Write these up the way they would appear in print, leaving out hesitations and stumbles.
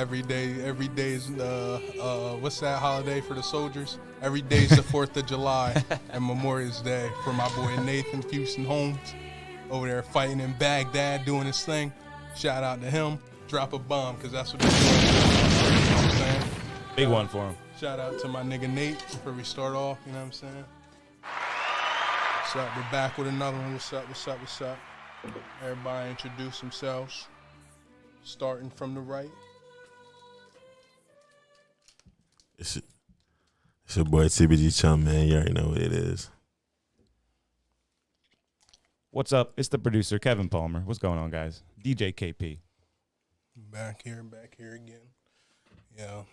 Every day is what's that holiday for the soldiers? Every day is the 4th of July and Memorial Day for my boy Nathan Houston Holmes over there fighting in Baghdad doing his thing. Shout out to him. Drop a bomb because that's what they're doing. You know what I'm saying? Big one for him. Shout out to my nigga Nate before we start off. You know what I'm saying? What's up? We're back with another one. What's up? Everybody introduce themselves. Starting from the right. It's your boy TBG Chum, man. You already know what it is. What's up? It's the producer, Kevin Palmer. What's going on, guys? DJ KP. Back here again. Yeah.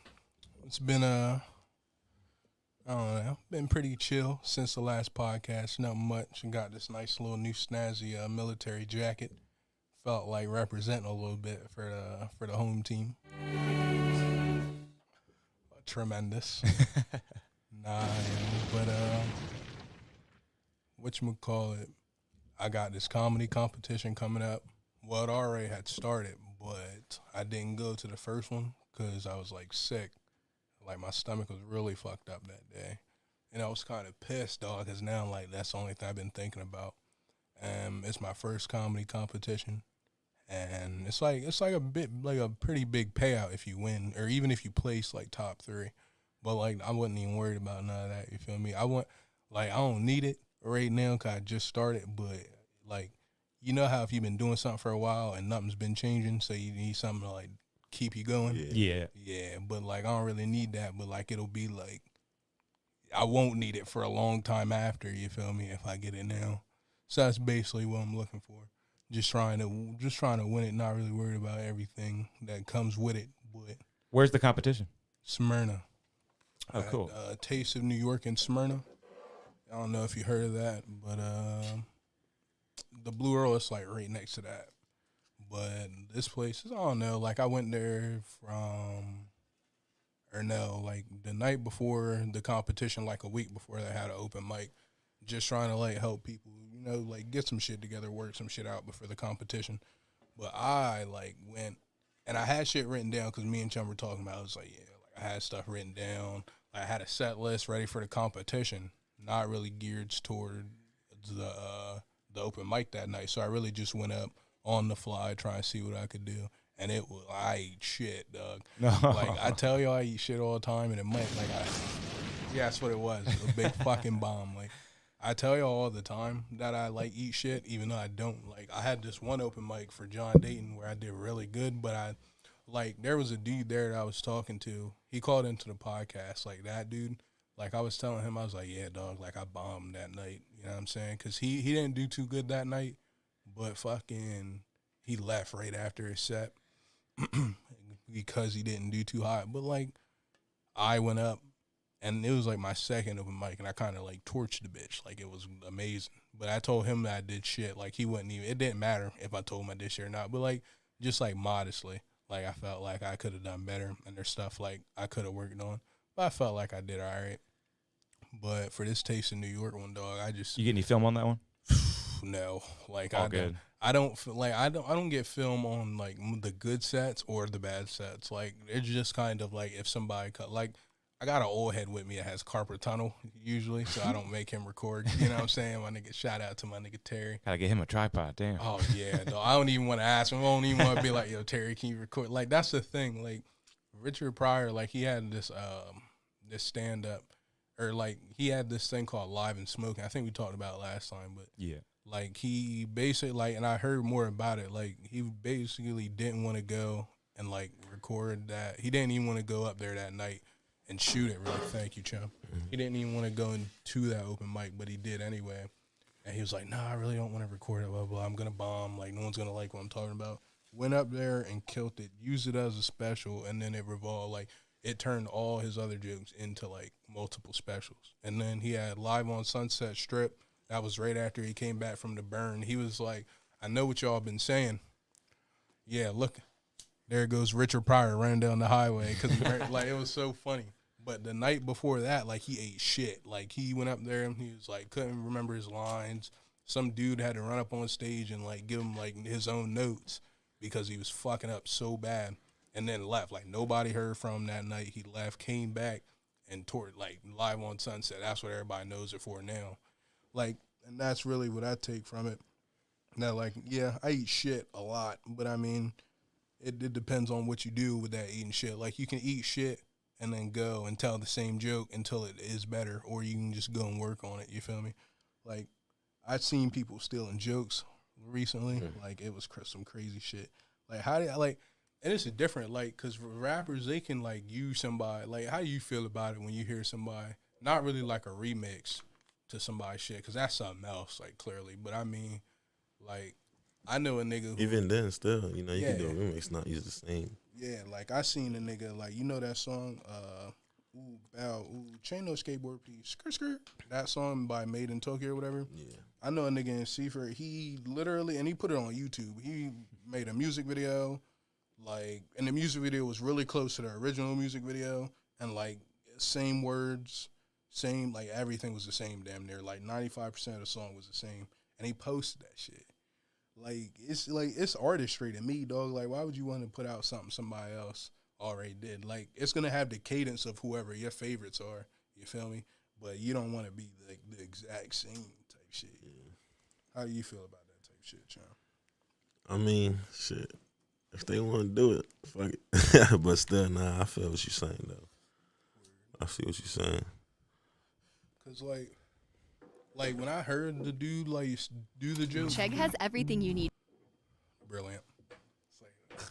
It's been, I don't know, been pretty chill since the last podcast. Not much. And got this nice little new snazzy military jacket. Felt like representing a little bit for the home team. Tremendous. But whatchamacallit, I got this comedy competition coming up. Well, it already had started, but I didn't go to the first one because I was like sick. Like my stomach was really fucked up that day. And I was kind of pissed, dog, because now like that's the only thing I've been thinking about. It's my first comedy competition. And it's like a pretty big payout if you win, or even if you place like top 3. But like I wasn't even worried about none of that. You feel me? I don't need it right now because I just started. But like, you know how if you've been doing something for a while and nothing's been changing, so you need something to like keep you going. Yeah. But like I don't really need that. But like it'll be like I won't need it for a long time after. You feel me? If I get it now, so that's basically what I'm looking for. Just trying to win it, not really worried about everything that comes with it. But Where's the competition? Smyrna. Oh, cool. Taste of New York in Smyrna. I don't know if you heard of that, but the Blue Earl is like right next to that. But this place is, I don't know, like I went there like the night before the competition, like a week before they had an open mic, just trying to like help people, you know, like get some shit together, work some shit out before the competition. But I like went, and I had shit written down because me and Chum were talking about it. I was like, yeah, like I had stuff written down. Like, I had a set list ready for the competition, not really geared toward the open mic that night. So I really just went up on the fly, trying to see what I could do. And I ate shit, dog. Like, I tell you, I eat shit all the time, and it might, like, yeah, that's what it was. A big fucking bomb. Like, I tell y'all all the time that I, like, eat shit, even though I don't. Like, I had this one open mic for John Dayton where I did really good, but there was a dude there that I was talking to. He called into the podcast, like, that dude. Like, I was telling him, I was like, yeah, dog, like, I bombed that night. You know what I'm saying? Because he didn't do too good that night, but fucking he left right after his set because he didn't do too hot. But, like, I went up, and it was, like, my second open mic, and I kind of, like, torched the bitch. Like, it was amazing. But I told him that I did shit. Like, he wouldn't even – it didn't matter if I told him I did shit or not. But, like, just, like, modestly. Like, I felt like I could have done better, and there's stuff, like, I could have worked on. But I felt like I did all right. But for this Taste in New York one, dog, I just – You get any film on that one? No. Like, All good. I don't get film on, like, the good sets or the bad sets. Like, it's just kind of, like, if somebody – like, I got an old head with me that has carpal tunnel usually, so I don't make him record. You know what I'm saying? My nigga, shout out to my nigga Terry. Gotta get him a tripod, damn. Oh, yeah. No, I don't even want to ask him. I don't even want to be like, yo, Terry, can you record? Like, that's the thing. Like, Richard Pryor, like, he had this stand-up, or, like, he had this thing called Live and Smoking. I think we talked about it last time, but, Yeah. like, he basically, like, and I heard more about it, like, he basically didn't want to go and, like, record that. He didn't even want to go up there that night and shoot it, really. Thank you, Chum. He didn't even want to go into that open mic, but he did anyway. And he was like, nah, I really don't want to record it, blah, blah. I'm going to bomb. Like, no one's going to like what I'm talking about. Went up there and killed it, used it as a special, and then it revolved. Like, it turned all his other jokes into, like, multiple specials. And then he had Live on Sunset Strip. That was right after he came back from the burn. He was like, I know what y'all been saying. Yeah, look, there goes Richard Pryor running down the highway. Because, like, it was so funny. But the night before that, like, he ate shit. Like, he went up there and he was like, couldn't remember his lines. Some dude had to run up on stage and, like, give him, like, his own notes because he was fucking up so bad. and then left. Like nobody heard from him that night. He left, came back, and toured like live on Sunset. That's what everybody knows it for now. Like, and that's really what I take from it. That like, yeah, I eat shit a lot, but I mean, it depends on what you do with that eating shit. Like you can eat shit and then go and tell the same joke until it is better, or you can just go and work on it. You feel me? Like I've seen people stealing jokes recently. Like it was some crazy shit. Like how do I like? And it's a different like because rappers they can like use somebody. Like how do you feel about it when you hear somebody not really like a remix to somebody's shit because that's something else like clearly. But I mean, like I know a nigga who, Even then, still, you know, you can do a remix, not use the same. yeah, like I seen a nigga like you know that song Chain No Skateboard Please Skirt Skirt, that song by Made in Tokyo or whatever. Yeah. I know a nigga in Seaford, he literally, and he put it on YouTube, he made a music video, like, and the music video was really close to the original music video, and, like, same words, same, like, everything was the same damn near, like, 95% of the song was the same, and he posted that shit. Like, it's artistry to me, dog. Like, why would you want to put out something somebody else already did? Like, it's going to have the cadence of whoever your favorites are, you feel me? But you don't want to be, like, the exact same type shit. Yeah. How do you feel about that type shit, Sean? I mean, shit. If they want to do it, fuck it. But still, nah, I feel what you're saying, though. I see what you're saying. Because, like when I heard the dude, like, do the joke. Chegg has everything you need. Brilliant. It's like,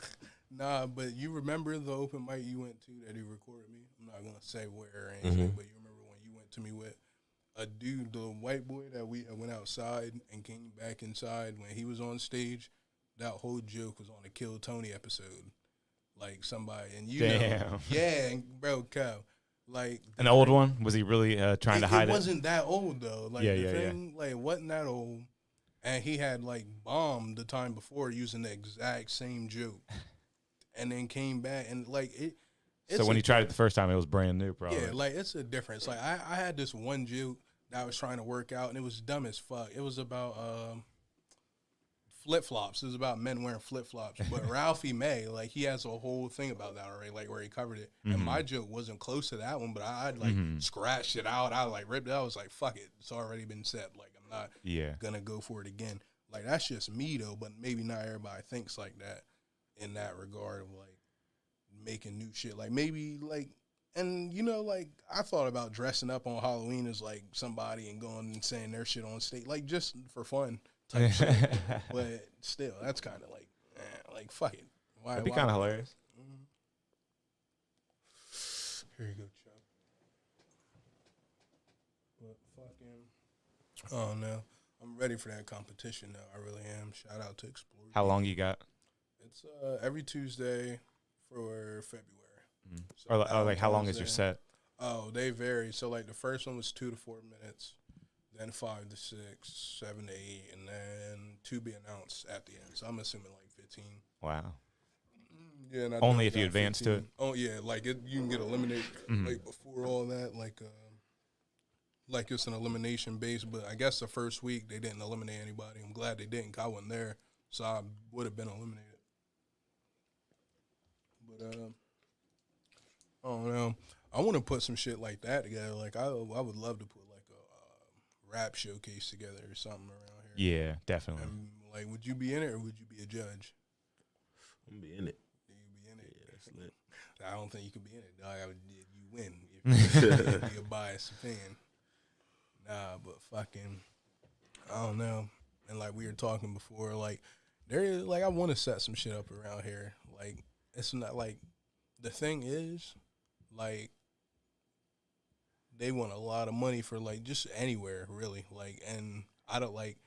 nah, but you remember the open mic you went to that he recorded me? I'm not going to say where or anything, but you remember when you went to me with a dude, the white boy that we went outside and came back inside when he was on stage? That whole joke was on the Kill Tony episode. Like somebody, and you know. Yeah, bro, Kev. Like an old one? Was he really trying to hide it? It wasn't that old though. Like the thing, like it wasn't that old. And he had like bombed the time before using the exact same joke. And then came back and like it. So when he tried it the first time, it was brand new, probably. Yeah, like it's a difference. Like I had this one joke that I was trying to work out and it was dumb as fuck. It was about flip-flops. It was about men wearing flip-flops. But Ralphie May, like, he has a whole thing about that already, like, where he covered it. And my joke wasn't close to that one, but I'd, like, scratched it out. I, like, ripped it out. I was like, fuck it. It's already been said. Like, I'm not going to go for it again. Like, that's just me, though, but maybe not everybody thinks like that in that regard of, like, making new shit. Like, maybe, like, and, you know, like, I thought about dressing up on Halloween as, like, somebody and going and saying their shit on stage. Like, just for fun. Type shit. But still, that's kind of like fuck it. Why? That'd be kind of hilarious. Mm-hmm. Here you go, Chuck. But fucking, oh no, I'm ready for that competition now. I really am. Shout out to Explore. How long you got? It's every Tuesday for February. So Or like how long is your set? Oh, they vary. So like the first one was 2 to 4 minutes. Then 5 to 6, 7 to 8, and then 2 be announced at the end. So I'm assuming like 15. Wow. Yeah, and only if you advance 15. To it. Oh yeah, like you can get eliminated like before all that. Like it's an elimination base. But I guess the first week they didn't eliminate anybody. I'm glad they didn't. 'Cause I wasn't there, so I would have been eliminated. But I don't know. I want to put some shit like that together. Like I would love to put rap showcase together or something around here. Yeah, definitely. And, like, would you be in it or would you be a judge? I'm gonna be in it. You be in it? Yeah, that's lit. I don't think you could be in it, dog. You win if you be a biased fan. Nah, but fucking, I don't know. And like we were talking before, like I want to set some shit up around here. Like it's not like the thing is, like. They want a lot of money for, like, just anywhere, really. Like, and I don't, like,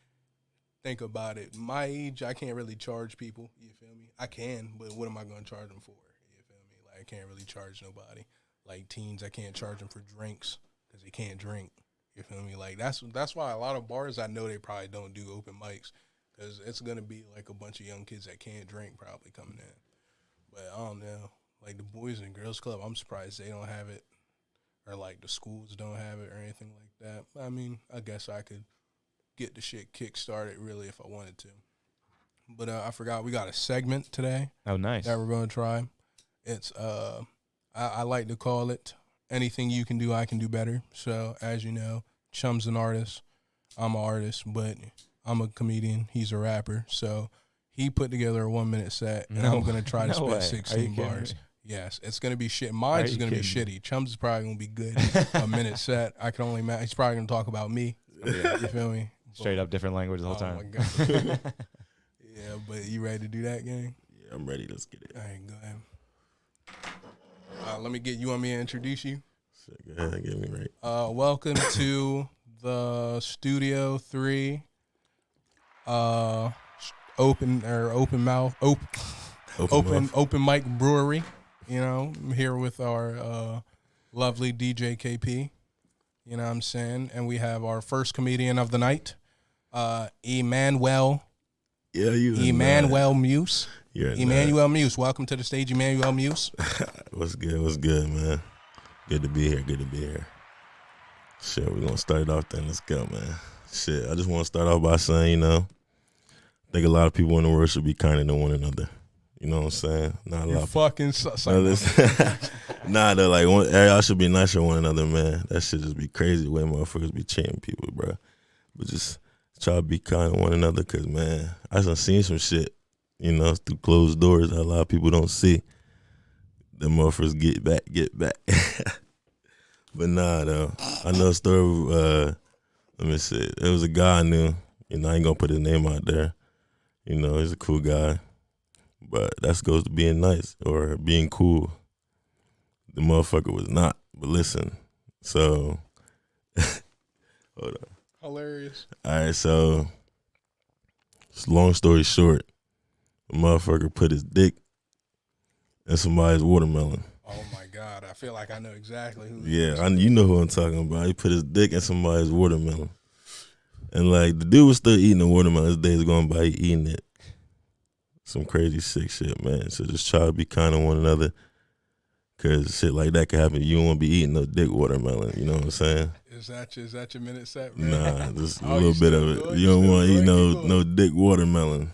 think about it. My age, I can't really charge people. You feel me? I can, but what am I going to charge them for? You feel me? Like, I can't really charge nobody. Like, teens, I can't charge them for drinks because they can't drink. You feel me? Like, that's why a lot of bars, I know they probably don't do open mics because it's going to be, like, a bunch of young kids that can't drink probably coming in. But I don't know. Like, the Boys and Girls Club, I'm surprised they don't have it. Or, like, the schools don't have it or anything like that. I mean, I guess I could get the shit kick-started, really, if I wanted to. But I forgot we got a segment today. Oh, nice. That we're going to try. It's I like to call it anything you can do, I can do better. So as you know, Chum's an artist. I'm an artist, but I'm a comedian. He's a rapper. So he put together a 1 minute set, and I'm gonna try to spit 16 bars. Yes, it's gonna be shit. Mine is gonna be shitty. Chum's is probably gonna be good. A minute set. I can only imagine. He's probably gonna talk about me. Yeah. You feel me? Straight up different language the whole time. Oh my god. Yeah, but you ready to do that, gang? Yeah, I'm ready. Let's get it. All right, go ahead. Let me get you. Want me to introduce you? Shit, go ahead, get me right. Welcome to the Studio 3 open mic brewery. You know, I'm here with our lovely DJ KP. You know what I'm saying? And we have our first comedian of the night, Emmanuel. Yeah, Emmanuel Muse. You're Emmanuel Muse. Welcome to the stage, Emmanuel Muse. What's good, man? Good to be here. Shit, we're going to start it off then. Let's go, man. Shit, I just want to start off by saying, you know, I think a lot of people in the world should be kinder to one another. You know what I'm saying? Not a lot of fucking Nah, they're like, y'all should be nicer to one another, man. That shit just be crazy the way motherfuckers be cheating people, bro. But just try to be kind to one another because, man, I done seen some shit, you know, through closed doors that a lot of people don't see. The motherfuckers get back. But nah, though. I know a story of, let me see. There was a guy I knew, you know, I ain't gonna put his name out there. You know, he's a cool guy. But that goes to being nice or being cool. The motherfucker was not. But listen, so, hold on. Hilarious. All right, so, long story short, the motherfucker put his dick in somebody's watermelon. Oh my God, I feel like I know exactly who. Yeah, you know who I'm talking about. He put his dick in somebody's watermelon. And like, the dude was still eating the watermelon. His days going by, he eating it. Some crazy sick shit, man. So just try to be kind to one another. Because shit like that could happen. You don't want to be eating no dick watermelon. You know what I'm saying? Is that your minute set, man? Nah, just a little bit of it. You don't want to eat no dick watermelon.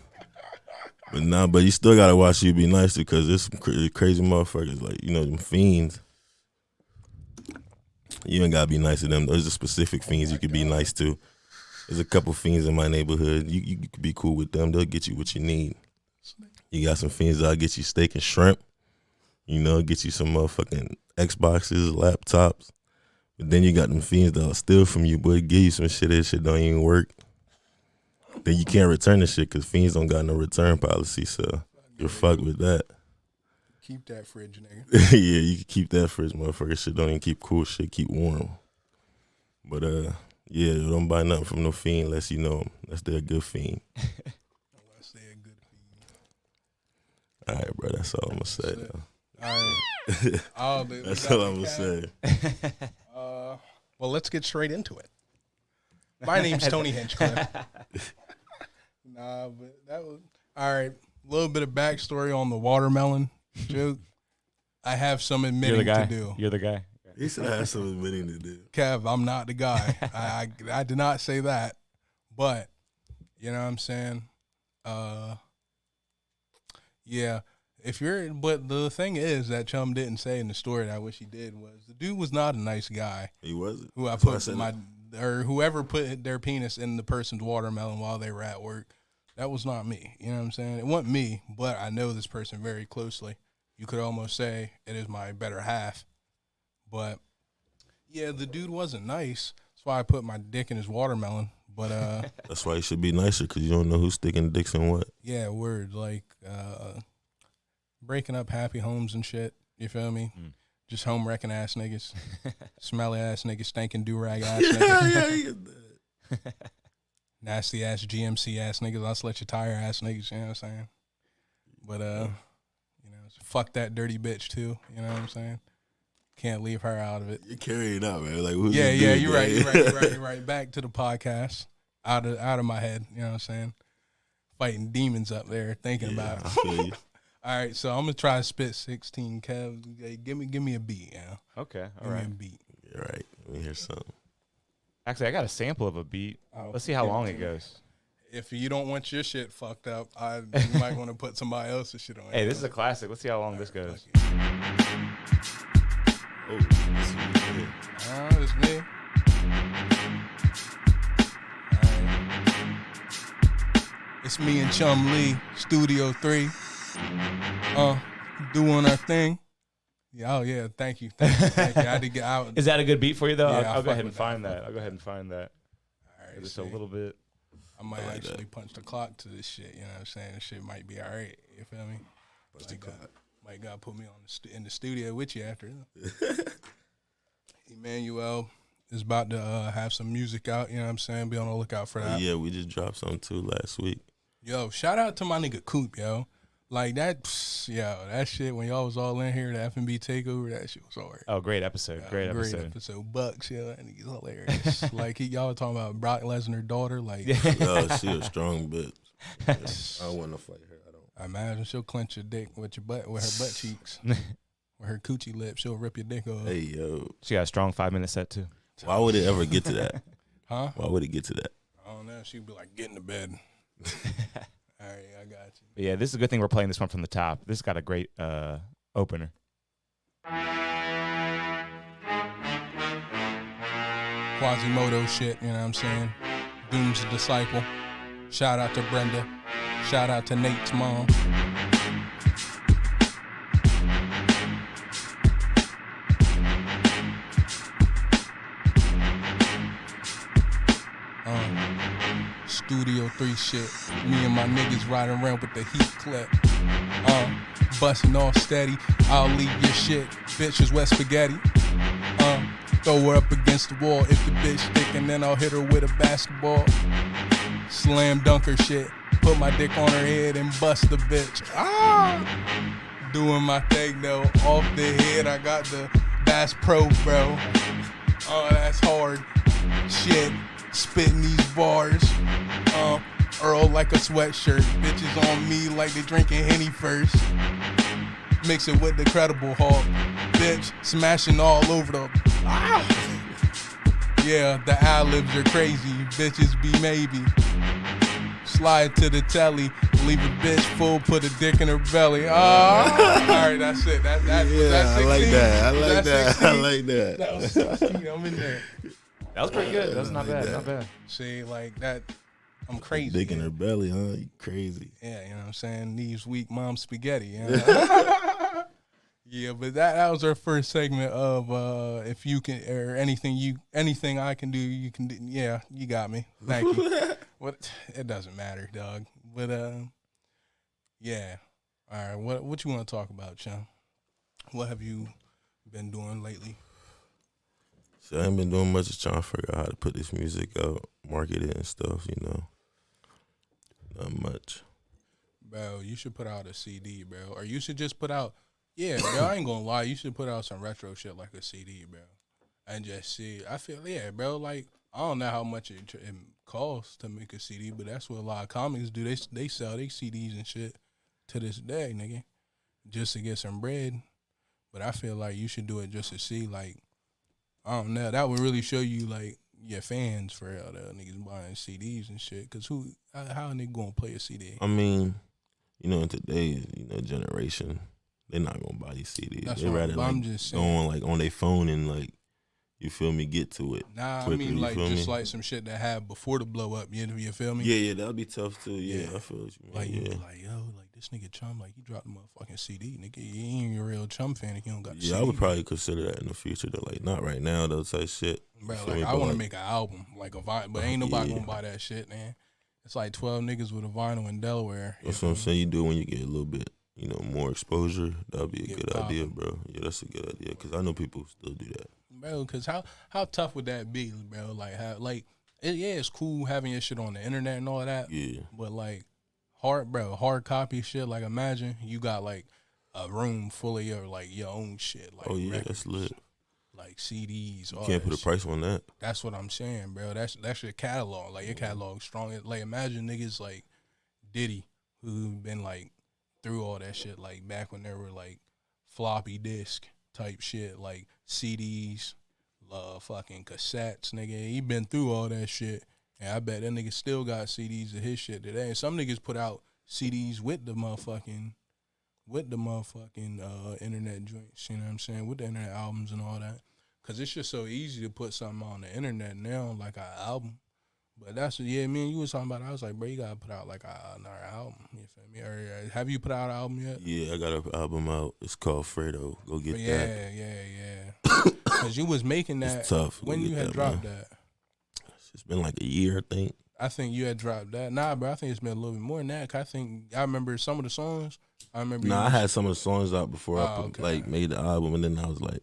But you still got to watch who you be nice to because there's some crazy motherfuckers. Like, you know, them fiends. You ain't got to be nice to them. There's a specific fiends you could be nice to. There's a couple fiends in my neighborhood. You could be cool with them. They'll get you what you need. You got some fiends that'll get you steak and shrimp. You know, get you some motherfucking Xboxes, laptops. But then you got them fiends that'll steal from you, boy. Give you some shit, that shit don't even work. Then you can't return the shit because fiends don't got no return policy, so you're fucked with that. Keep that fridge, nigga. Yeah, you can keep that fridge, motherfucker. Shit don't even keep cool shit, keep warm. But, yeah, don't buy nothing from no fiend unless you know them. Unless they're a good fiend. Unless they're a good fiend. All right, bro, that's all I'm going to say, though. All right. That's all I'm going to say. Well, let's get straight into it. My name's Tony Hinchcliffe. Nah, but that was... All right, a little bit of backstory on the watermelon joke. I have some admitting to do. You're the guy. He said I have some admitting to do. Kev, I'm not the guy. I did not say that. But, you know what I'm saying? Yeah. But the thing is that Chum didn't say in the story that I wish he did was the dude was not a nice guy. He wasn't. Whoever put their penis in the person's watermelon while they were at work, that was not me. You know what I'm saying? It wasn't me, but I know this person very closely. You could almost say it is my better half. But yeah, the dude wasn't nice. That's why I put my dick in his watermelon. But that's why you should be nicer because you don't know who's sticking dicks in what. Yeah, word. Like breaking up happy homes and shit. You feel me? Just home wrecking ass niggas, smelly ass niggas, stinking do-rag ass niggas. Yeah. Nasty ass GMC ass niggas, I'll slit your tire ass niggas, you know what I'm saying? But, you know, fuck that dirty bitch too, you know what I'm saying? Can't leave her out of it. You carry it out, man. Like, who's yeah, you're right. Back to the podcast. Out of my head, you know what I'm saying? Fighting demons up there, thinking about it. I feel you. All right, so I'm gonna try to spit 16, Kev. Hey, give me a beat, yeah. Okay, all right. Give me a beat. All right, let me hear something. Actually, I got a sample of a beat. Let's see how long it goes. if you don't want your shit fucked up, you might want to put somebody else's shit on. Hey, this is a classic. Let's see how long this goes. Oh, this is good. It's me. Alright. It's me and Chum Lee, Studio 3. Doing our thing. Yeah, oh yeah, thank you. I had to get out. Is that a good beat for you though? Yeah, I'll go ahead fuck and find that. I'll go ahead and find that. Alright, Just a little bit. I might I like actually that. punch the clock to this shit. You know what I'm saying? This shit might be alright. You feel me? Might God put me on in the studio with you after. Emmanuel is about to have some music out. You know what I'm saying? Be on the lookout for that. Yeah, we just dropped something too last week. Yo, shout out to my nigga Coop, yo. Like that, that shit when y'all was all in here, the F&B takeover, that shit was hard. Oh, great episode. Great episode. Bucks, yeah, that nigga's hilarious. Like y'all were talking about Brock Lesnar's daughter, like Yo, she a strong bitch. I want to fight her. I don't. I imagine she'll clench your dick with her butt cheeks, with her coochie lips. She'll rip your dick off. Hey yo, She got a strong 5-minute set too. why would it ever get to that? Huh? Why would it get to that? I don't know. She'd be like, get in the bed. All right, I got you. But yeah, this is a good thing we're playing this one from the top. This got a great opener. Quasimodo shit, you know what I'm saying? Doom's disciple. Shout out to Brenda. Shout out to Nate's mom. Studio 3 shit. Me and my niggas riding around with the heat clip. Busting all steady. I'll leave your shit. Bitch is wet spaghetti. Throw her up against the wall. If the bitch thick, and then I'll hit her with a basketball. Slam dunk her shit. Put my dick on her head and bust the bitch. Doing my thing though. Off the head, I got the Bass Pro, bro. Oh, that's hard. Shit. Spitting these bars. Earl like a sweatshirt. Bitches on me like they drinking Henny first. Mix it with the Credible Hulk. Bitch, smashing all over the. Yeah, the ad-libs are crazy. Bitches be maybe. Slide to the telly. Leave a bitch full, put a dick in her belly. Alright, that's it. That's Yeah, that 16? I like that. I Was like that. 16? I like that. That was 16. I'm in there. That was pretty good. That was not bad. Not bad. See, like that. I'm crazy. Dick in her belly, huh? You crazy. Yeah, you know what I'm saying? These weak mom spaghetti. You know? Yeah, but that was our first segment of if you can or anything I can do, you can do. Yeah, you got me. Thank you. What it doesn't matter, dog. But yeah. All right, what you want to talk about, Chum? What have you been doing lately? So I ain't been doing much, just trying to figure out how to put this music out, market it and stuff, you know. Not much. Bro, you should put out a CD, bro. Or you should just put out, bro, I ain't gonna lie, you should put out some retro shit like a CD, bro. And just see, I feel, bro, like, I don't know how much it costs to make a CD, but that's what a lot of comics do. They sell their CDs and shit to this day, nigga, just to get some bread. But I feel like you should do it just to see, like, I don't know. That would really show you, like, your fans for real, the niggas buying CDs and shit. Because how are they going to play a CD? I mean, you know, in today's, generation, they're not going to buy these CDs. That's They what rather, I'm like, just go saying. on, like, on their phone and, like, you feel me, get to it. Nah, quicker, I mean, you like, feel just me? like some shit that had before the blow up. You feel me? Yeah, that'll be tough, too. Yeah, Yeah. I feel what you mean. Like, you yeah. be like, yo, like, this nigga Chum, like, he dropped a motherfucking CD. Nigga, he ain't a real Chum fan if you don't got the Yeah, CD. I would probably consider that in the future, though. Like, not right now, though, type shit. Bro, You feel like, me? I But, want to like, make an album, like a vinyl, but ain't nobody Yeah. gonna buy that shit, man. It's like 12 niggas with a vinyl in Delaware. That's what I'm saying. You do when you get a little bit, more exposure. That'll be a Get good idea, poppin'. bro. Yeah, that's a good idea. Because I know people who still do that. Bro, because how tough would that be, bro? Like, it's cool having your shit on the internet and all of that. Yeah. But like hard copy shit. Like imagine you got like a room full of your own shit. Like Oh, yeah, records, that's lit. like CDs. You all can't that put a shit. price on that. That's what I'm saying, bro. That's your catalog. Like your catalog strong. Like imagine niggas like Diddy who been like through all that shit. Like back when there were like floppy disk type shit, like CDs, fucking cassettes, nigga. He been through all that shit. And I bet that nigga still got CDs of his shit today. And some niggas put out CDs with the motherfucking internet joints, you know what I'm saying? With the internet albums and all that. Because it's just so easy to put something on the internet now, like an album. But that's, me and you was talking about it. I was like, bro, you got to put out like another album. You feel me? Or, have you put out an album yet? Yeah, I got an album out. It's called Fredo. Go get that. Yeah. Because you was making that. It's tough. When you had dropped that? It's been like a year, I think. I think you had dropped that. Nah, bro, I think it's been a little bit more than that. 'Cause I remember some of the songs. I I had some of the songs out before I okay. made the album, and then I was like,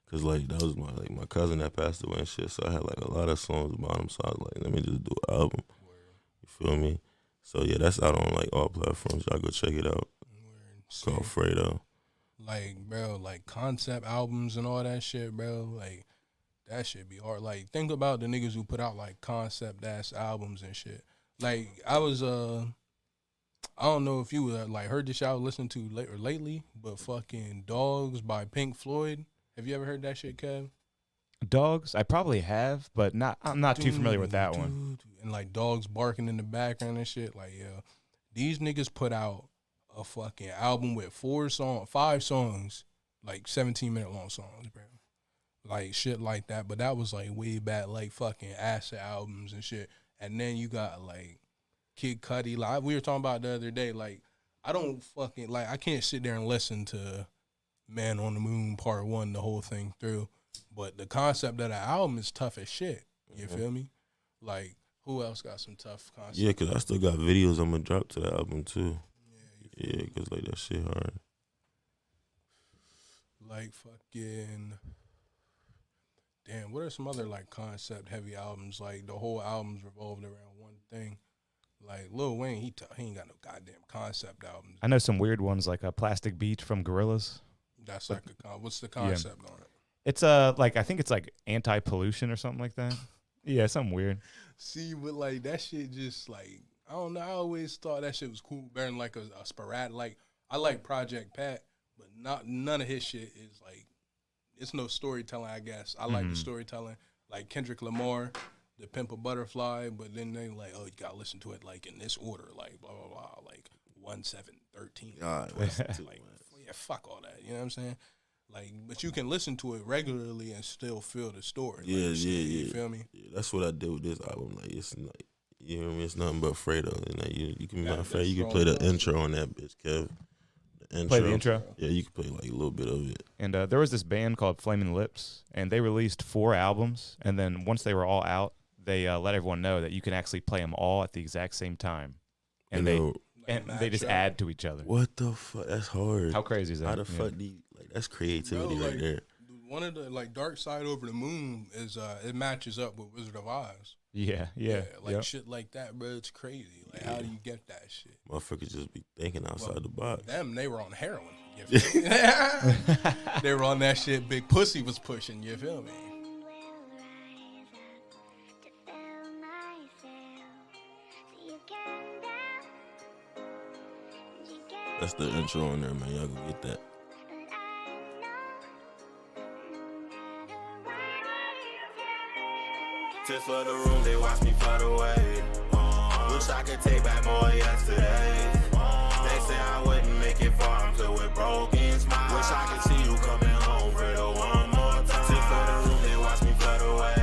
cause like that was my cousin that passed away and shit, so I had like a lot of songs about him. So I was like, let me just do an album. You feel me? So yeah, that's out on like all platforms. Y'all go check it out. It's called Fredo. Like, bro, like concept albums and all that shit, bro. Like that shit be hard. Like, think about the niggas who put out like concept ass albums and shit. Like, I was I don't know if you like heard this shit I was listening to lately, but fucking Dogs by Pink Floyd. Have you ever heard that shit, Kev? Dogs, I probably have, but I'm not too familiar with that one. And like dogs barking in the background and shit. Like, these niggas put out a fucking album with 5 songs, like 17-minute long songs, bro. Like shit like that. But that was like way back, like fucking acid albums and shit. And then you got like Kid Cudi. Like we were talking about the other day. Like I don't fucking like. I can't sit there and listen to Man on the Moon Part 1 the whole thing through. But the concept of the album is tough as shit. You feel me? Like who else got some tough concepts? Yeah, cause I still got videos I'm gonna drop to the album too. Yeah, cause like that shit hard. Like fucking. Damn, what are some other like concept heavy albums? Like the whole album's revolved around one thing. Like Lil Wayne, he ain't got no goddamn concept albums. I know some weird ones like a Plastic Beach from Gorillaz. That's like what's the concept on it? It's like I think it's like anti-pollution or something like that. Yeah, something weird. See, but like that shit just like I don't know. I always thought that shit was cool, better than like a sporadic. Like I like Project Pat, but none of his shit is like. It's no storytelling, I guess. I like the storytelling, like Kendrick Lamar, The Pimp a Butterfly, but then they like, oh, you gotta listen to it like in this order, like blah blah blah, like 1, 7, 13. Like, yeah, fuck all that. You know what I'm saying? Like, but you can listen to it regularly and still feel the story. Yeah, like, yeah. You feel me? Yeah, that's what I did with this album. Like it's like you know what I mean. It's nothing but Fredo, and like, you can matter of fact, you can play the intro on that bitch, Kev. Play the intro? Yeah, you can play like a little bit of it. And there was this band called Flaming Lips, and they released 4 albums, and then once they were all out, they let everyone know that you can actually play them all at the exact same time. And they just add to each other. What the fuck? That's hard. How crazy is that? How the fuck do you, like that's creativity right there. One of the like Dark Side Over the Moon is it matches up with Wizard of Oz. Yeah. Like shit like that, bro. It's crazy. Like how do you get that shit? Motherfuckers just be thinking outside the box. They were on heroin. You feel me? They were on that shit Big Pussy was pushing. You feel me? That's the intro on there, man. Y'all go get that. Just for the room, they watch me float away. Wish I could take back more yesterday. They say I wouldn't make it far until we're broken smiles. Wish I could see you coming home for the one more time. Just for the room, they watch me float away.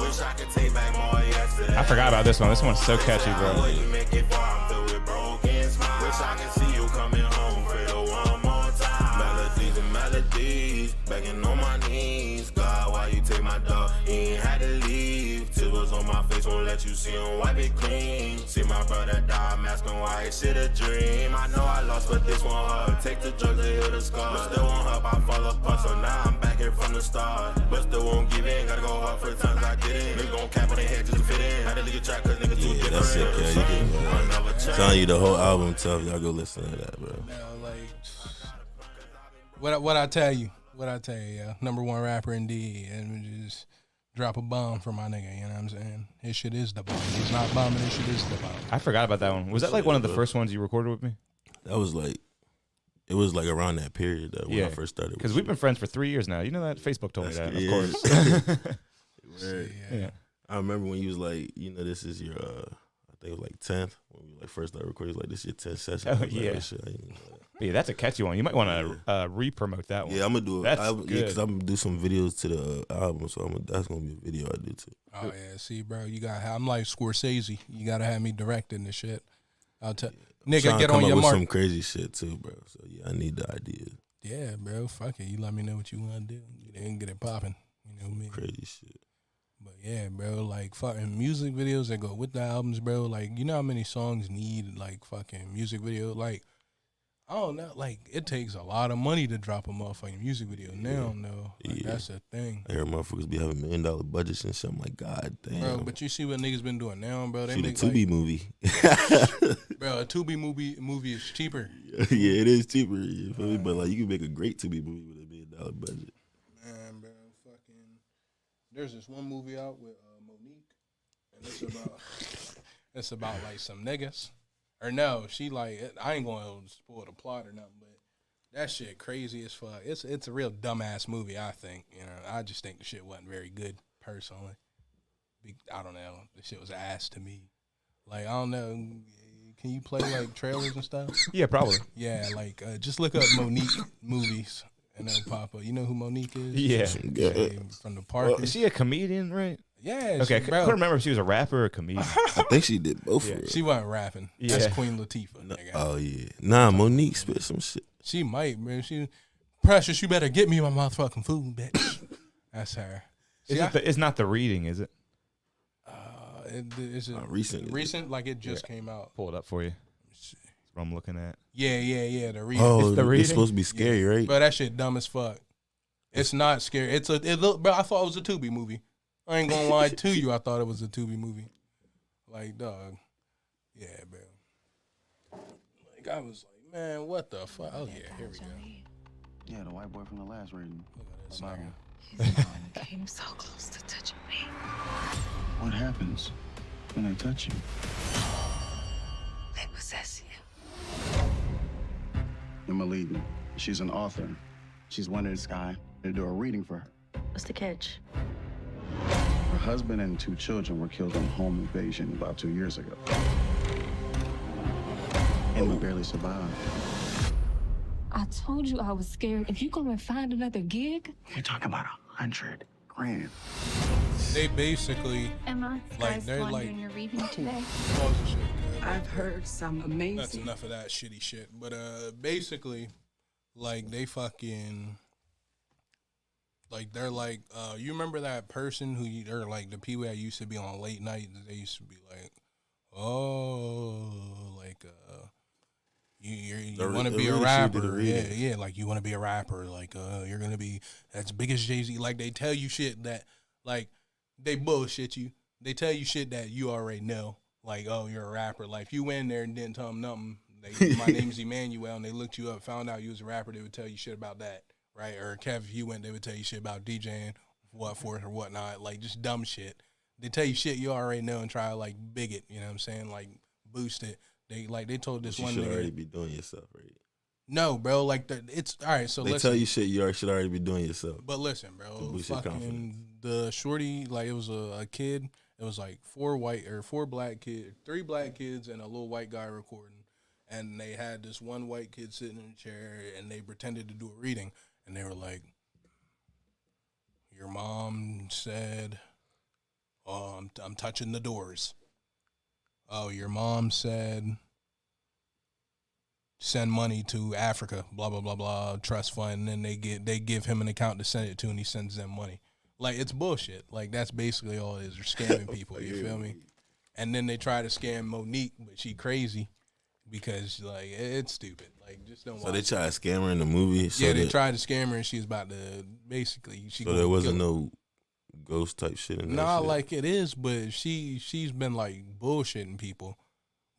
Wish I could take back more yesterday. I forgot about this one. This one's so catchy, bro. I wouldn't make it far until we're broken smiles. Wish I could see you coming home for the one more time. Melodies and melodies, begging on my knees. God, why you take my dog? He ain't had to leave. Tippers on my face, won't let you see him wipe it clean. See my brother die, I'm asking why it shit a dream. I know I lost, but this won't hurt. Take the drugs to heal the scars. But still won't help, I fall apart. So now I'm back here from the start. But still won't give in, gotta go hard for the times I get in. Niggas gon' cap on their head just to fit in. Had to leave a track cause niggas too different. That's it, yeah. You telling you the whole album tough. Y'all go listen to that, bro. Like what I tell you, yeah. Number 1 rapper indeed, and just drop a bomb for my nigga. You know what I'm saying? His shit is the bomb. He's not bombing. His shit is the bomb. I forgot about that one. Was that like one of the first ones you recorded with me? That was like, it was like around that period that when I first started. Because we've been friends for 3 years now. You know that? Facebook told me that, yeah. of course. Right. Yeah. I remember when you was like, you know, this is your, I think it was like 10th when we like first started recording. Like, this is your 10th session. Oh, like, yeah. this shit, I ain't know that. Yeah, that's a catchy one. You might want to re-promote that one. Yeah, I'm gonna do it. That's good. Because I'm gonna do some videos to the album, so that's gonna be a video I do too. Oh yeah, see, bro, you got. I'm like Scorsese. You gotta have me directing this shit. I'll tell nigga, get on your with mark. some crazy shit too, bro. So yeah, I need the ideas. Yeah, bro, fuck it. You let me know what you want to do. Then get it popping. You know me. Crazy shit. But yeah, bro, like fucking music videos that go with the albums, bro. Like, you know how many songs need like fucking music video? Like, I don't know. Like, it takes a lot of money to drop a motherfucking music video now, though. Like, that's the thing. I hear motherfuckers be having $1 million budgets and shit. I'm like, God damn. Bro, but you see what niggas been doing now, bro. They See the make Tubi movie. bro, a Tubi movie is cheaper. Yeah, it is cheaper. You feel me? But like, you can make a great Tubi movie with $1 million budget. Man, bro, fucking. There's this one movie out with Monique, and it's about like some niggas. Or no, she like, I ain't gonna spoil the plot or nothing, but that shit crazy as fuck. It's a real dumbass movie, I think. You know, I just think the shit wasn't very good personally. I don't know. The shit was ass to me. Like, I don't know. Can you play like trailers and stuff? Yeah, probably. Yeah, like just look up Monique movies and it'll pop up. You know who Monique is? Yeah. From the park. Is she a comedian, right? Yeah. Okay, I couldn't remember if she was a rapper or a comedian. I think she did both. Yeah. She wasn't rapping. Yeah. That's Queen Latifah. Nigga. Oh yeah. Nah, Monique spit some shit. She might, man. Precious, you better get me my motherfucking food, bitch. That's her. See, It's not the reading, is it? It's recent. Recent, like it just came out. Pull it up for you. That's what I'm looking at. Yeah. The reading. Oh, It's the reading? it's supposed to be scary, right? Bro, that shit dumb as fuck. It's not scary. Bro, I thought it was a Tubi movie. I ain't gonna lie to you. I thought it was a Tubi movie. Like, dog. Yeah, bro. Like, I was like, man, what the fuck? Oh, yeah, here we go. Yeah, the white boy from the last reading. Look at this nigga. He's the one who came so close to touching me. What happens when they touch you? They possess you. Emma Leeden, she's an author. She's wanted this guy to do a reading for her. What's the catch? Her husband and 2 children were killed in a home invasion about 2 years ago. Emma barely survived. I told you I was scared. If you go and find another gig. You're talking about $100 grand. They basically, Emma, like, guys they're wondering like, your reading today. all the shit, man. I've heard some That's amazing. enough of that shitty shit. But basically, like, they fucking, like, they're like, you remember that person they're like the people that used to be on late night? They used to be like, oh, like, you want to be a rapper, yeah, like you want to be a rapper, like you're gonna be as big as Jay-Z. Like, they tell you shit that, like, they bullshit you. They tell you shit that you already know. Like, oh, you're a rapper. Like, if you went in there and didn't tell them nothing, my name's Emmanuel, and they looked you up, found out you was a rapper, they would tell you shit about that, right? Or Kev, if you went, they would tell you shit about DJing, what for or whatnot, like just dumb shit. They tell you shit you already know and try to like big it, you know what I'm saying? Like boost it. They told this one You should nigga. already be doing yourself, right? No, bro, like it's all right. So They listen, tell you shit you should already be doing yourself. but listen, To bro, boost your confidence. fucking the shorty, like it was a kid. It was like 4 black kids, 3 black kids, and a little white guy recording. And they had this one white kid sitting in a chair, and they pretended to do a reading. And they were like, "Your mom said, oh, I'm touching the doors. Oh, your mom said, send money to Africa, blah, blah, blah, blah, trust fund." And then they give him an account to send it to, and he sends them money. Like, it's bullshit. Like, that's basically all it is. They're scamming people, you feel me? And then they try to scam Monique, but she crazy because, like, it's stupid. Like, just don't watch So they it. try to scam her in the movie. So Yeah, they tried to scam her, and she's about to, basically, So there wasn't no ghost type shit in there. Nah, like it is, but she's been like bullshitting people,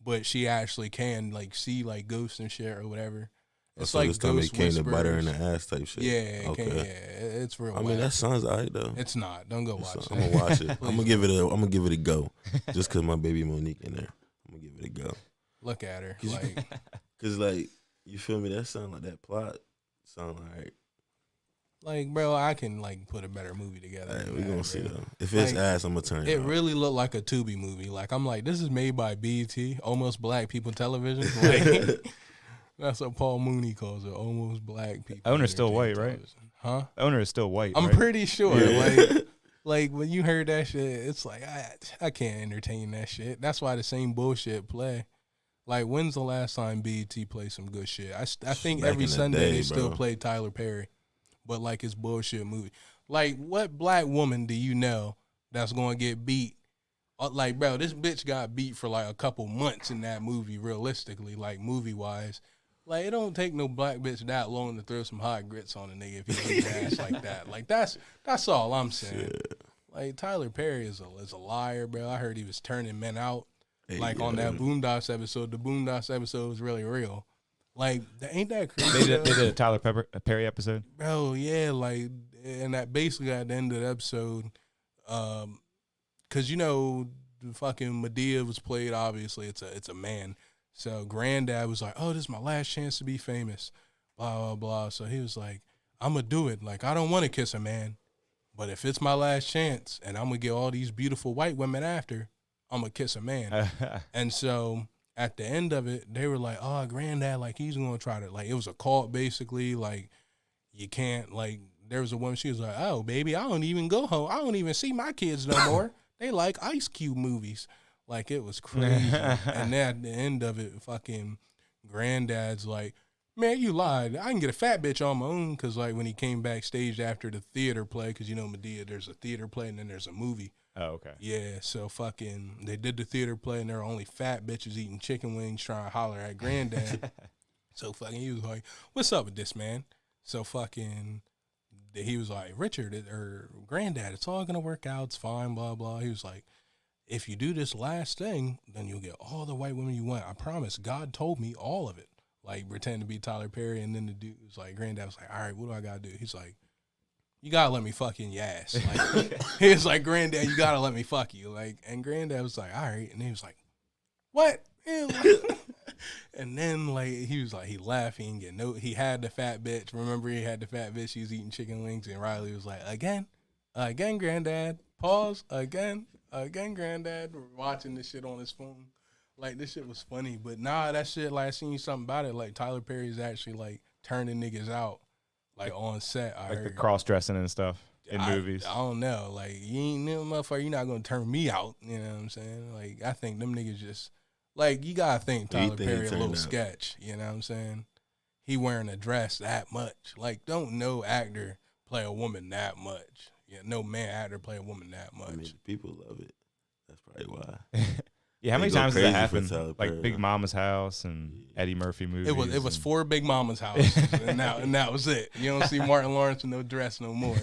but she actually can like see like ghosts and shit or whatever. It's so like this time they ghost came to bite her in whispers. the ass type shit. Yeah, Okay. it's real. I mean, whack. that sounds alright though. It's not. Don't go watch it. I'm gonna watch it. I'm Please gonna give it a go, just cause my baby Monique in there. I'm gonna give it a go. Look at her. Like, Cause like you feel me? That sound like that plot sound like Like, bro, I can like put a better movie together. Hey, we gonna see bro. though. If it's Like, ass, I'm gonna turn it. It off. really looked like a Tubi movie. Like, I'm like, this is made by BET, Almost Black People Television. Like, that's what Paul Mooney calls it, Almost Black People. Owner's still white, right? Television. Huh? The owner is still white. I'm right? pretty sure. Yeah. Like when you heard that shit, it's like I can't entertain that shit. That's why the same bullshit play. Like, when's the last time BET played some good shit? I think Back every in the Sunday day, they still bro. play Tyler Perry, but like it's bullshit movie. Like, what black woman do you know that's gonna get beat? Like, bro, this bitch got beat for like a couple months in that movie. Realistically, like movie wise, like it don't take no black bitch that long to throw some hot grits on a nigga if he beat his ass like that. Like that's all I'm saying. Like Tyler Perry is a liar, bro. I heard he was turning men out. Hey, Like on that Boondocks episode, the Boondocks episode was really real. Like, ain't that crazy? They did a Tyler Perry episode. Bro, yeah, like, and that basically at the end of the episode, because you know, the fucking Madea was played. Obviously, it's a man. So Granddad was like, "Oh, this is my last chance to be famous." Blah blah blah. So he was like, "I'm gonna do it. Like, I don't want to kiss a man, but if it's my last chance, and I'm gonna get all these beautiful white women after, I'm gonna kiss a man." And so at the end of it, they were like, "Oh, Granddad, like he's gonna try to like." It was a cult basically. Like, you can't like. There was a woman. She was like, "Oh, baby, I don't even go home. I don't even see my kids no more. They like Ice Cube movies." Like, it was crazy. And then at the end of it, fucking Granddad's like, "Man, you lied. I can get a fat bitch on my own." Because like when he came backstage after the theater play, because you know Madea, there's a theater play and then there's a movie. Oh, okay. Yeah, so fucking they did the theater play and there were only fat bitches eating chicken wings trying to holler at Granddad. So fucking he was like, "What's up with this, man?" So fucking he was like, "Richard or Granddad, it's all gonna work out. It's fine, blah blah." He was like, "If you do this last thing, then you'll get all the white women you want. I promise. God told me all of it." Like, pretend to be Tyler Perry, and then the dude was like, Granddad was like, "All right, what do I gotta do?" He's like, "You gotta let me fuck in your ass." Like, he was like, "Granddad, you gotta let me fuck you." Like, and Granddad was like, "All right," and he was like, "What?" And then like he was like, he laughed. He didn't get no. He had the fat bitch. Remember, he had the fat bitch. She was eating chicken wings, and Riley was like, again, Granddad. Pause. Again, Granddad. Watching this shit on his phone. Like, this shit was funny, but nah, that shit. Like, I seen something about it. Like, Tyler Perry's actually like turning niggas out, like on set. I Like heard. the cross dressing and stuff in movies. I don't know. Like, you ain't no motherfucker. You're not gonna turn me out. You know what I'm saying? Like, I think them niggas just like, you gotta think Who you Tyler think he Perry a turned little out? sketch. You know what I'm saying? He wearing a dress that much. Like, don't no actor play a woman that much. Yeah, no man actor play a woman that much. I mean, people love it. That's probably why. Yeah, how They many go times does that crazy for happen? Tyler Like Perry, Big huh? Mama's House and Eddie Murphy movies. It was and- 4 Big Mama's houses, and that was it. You don't see Martin Lawrence with no dress no more,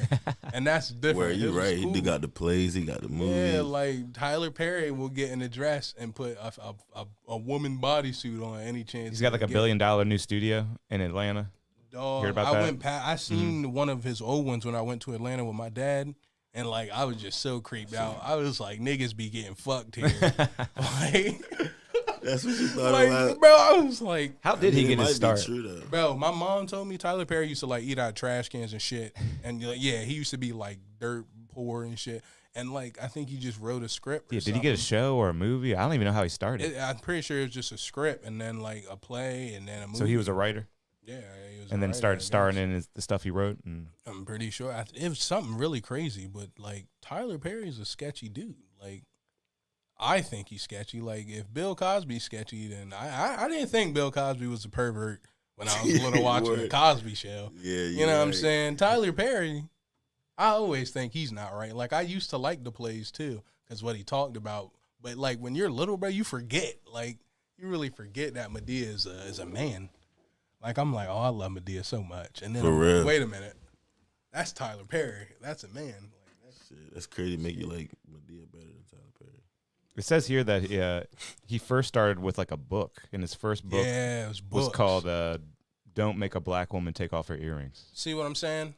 and that's different. Where It you was right? cool. He got the plays. He got the movies. Yeah, like Tyler Perry will get in a dress and put a woman bodysuit on any chance. He's got like he $1 get. billion new studio in Atlanta. Dog, Heard about I that? went past. I seen one of his old ones when I went to Atlanta with my dad, and like I was just so creeped out. I was like, niggas be getting fucked here. Like, That's what you thought like, about. bro, I was like, How did he It get might his be start? true, though. bro, my mom told me Tyler Perry used to like eat out of trash cans and shit, and like, yeah, he used to be like dirt poor and shit, and like I think he just wrote a script. Or Yeah, did he get a something. show or a movie? I don't even know how he started. I'm pretty sure it was just a script and then like a play and then a movie. So he was a writer yeah, he was and then started starring in the stuff he wrote. And I'm pretty sure it was something really crazy, but like Tyler Perry's a sketchy dude. Like, I think he's sketchy. Like, if Bill Cosby's sketchy, then I didn't think Bill Cosby was a pervert when I was little watching the Word. Cosby Show. Yeah, You know what I'm saying? Tyler Perry, I always think he's not right. Like, I used to like the plays too, because what he talked about. But like when you're little, bro, you forget. Like, you really forget that Madea is a man. Like, I'm like, oh, I love Madea so much. And then For I'm like, real. wait a minute. That's Tyler Perry. That's a man. Like, Shit, that's crazy. Make you like Madea better than Tyler Perry. it says here that he first started with like a book, and his first book yeah, it was was books. called "Don't Make a Black Woman Take Off Her Earrings." See what I'm saying?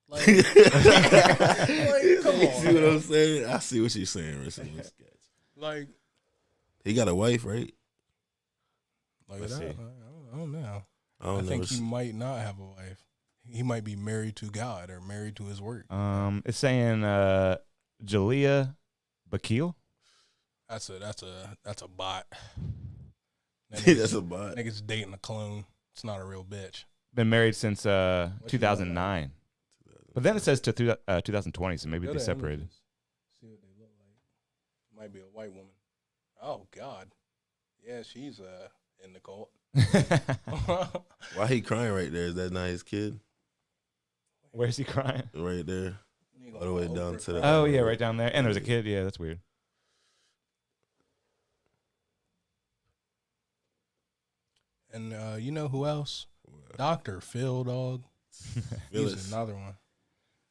Like, Like, come on. See what I'm saying? I see what you're saying, Rissa. like He got a wife, right? Let's that, see. I don't know. I don't I know. think he might not have a wife. he might be married to God or married to his work. It's saying Jalea Bakil. That's a bot. That's a bot. Nigga's dating a clone. It's not a real bitch. Been married since 2009. But then it says to 2020, so maybe they separated. See what they look like. Might be a white woman. Oh God. Yeah, she's in the cult. Why he crying right there? Is that not his kid? Where's he crying? Right there. All the way down to the. Oh, yeah, right down there. And there's a kid. Yeah, that's weird. And you know who else? Dr. Phil, dog. He's another one.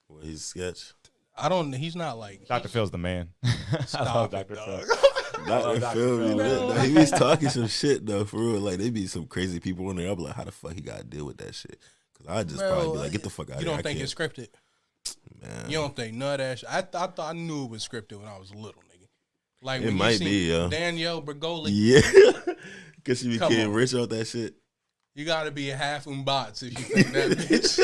Well, he's sketch. He's not like. Dr. Phil's the man. I love Dr. Phil. Dr. Phil be lit. No, he be talking some shit, though, for real. Like, they be some crazy people in there. I'll be like, how the fuck he got to deal with that shit? Because I just probably be like, get the fuck out of here. You don't think it's scripted? Man. You don't think none of that shit? I thought I knew it was scripted when I was little, nigga. Like, It when might you be, yo. Danielle Bergoli. Yeah. Because she Come became on. rich off that shit. You gotta be a half Umbats if you think that bitch.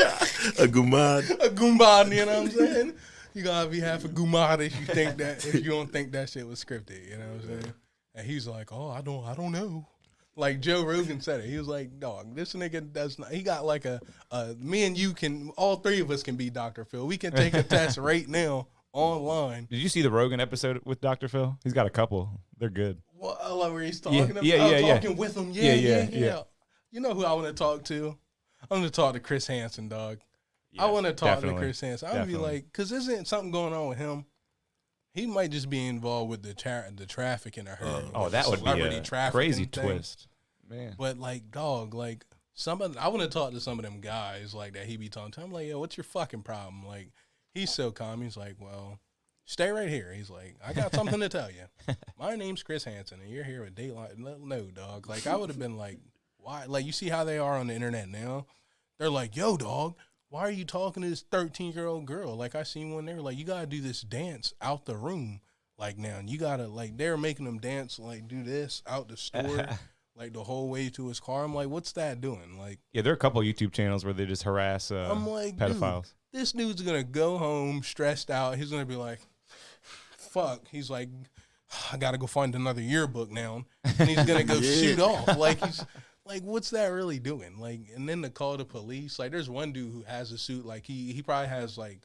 A gumad. A Goombad, you know what I'm saying? You gotta be half a Goombad if you think that, if you don't think that shit was scripted, you know what I'm saying? And he's like, oh, I don't know. Like Joe Rogan said it. He was like, dog, this nigga does not, he got like me and you can, all three of us can be Dr. Phil. We can take a test right now online. Did you see the Rogan episode with Dr. Phil? He's got a couple. They're good. Well, I love where he's talking about, talking with him. Yeah. You know who I want to talk to? I want to talk to Chris Hansen, dog. Yes, I want to talk definitely. to Chris Hansen. I would be like, because isn't something going on with him? He might just be involved with the trafficking of her. That would be a crazy thing. twist. Man. But like, dog, like I want to talk to some of them guys like that he be talking to. I'm like, yo, what's your fucking problem? Like, he's so calm. He's like, well, stay right here. He's like, I got something to tell you. My name's Chris Hansen, and you're here with Daylight. No, dog. Like, I would have been like, why? Like, you see how they are on the internet now? They're like, yo, dog, why are you talking to this 13-year-old girl? Like, I seen one there. Like, you got to do this dance out the room. Like, now, you got to, like, they're making them dance, like, do this out the store, like, the whole way to his car. I'm like, what's that doing? Like, yeah, there are a couple of YouTube channels where they just harass I'm like, pedophiles. Dude, this dude's going to go home stressed out. He's going to be like, fuck. He's like, I got to go find another yearbook now. And he's going to go shoot off. Like, he's... Like, what's that really doing? Like, and then to call the police. Like, there's one dude who has a suit. Like, he probably has, like,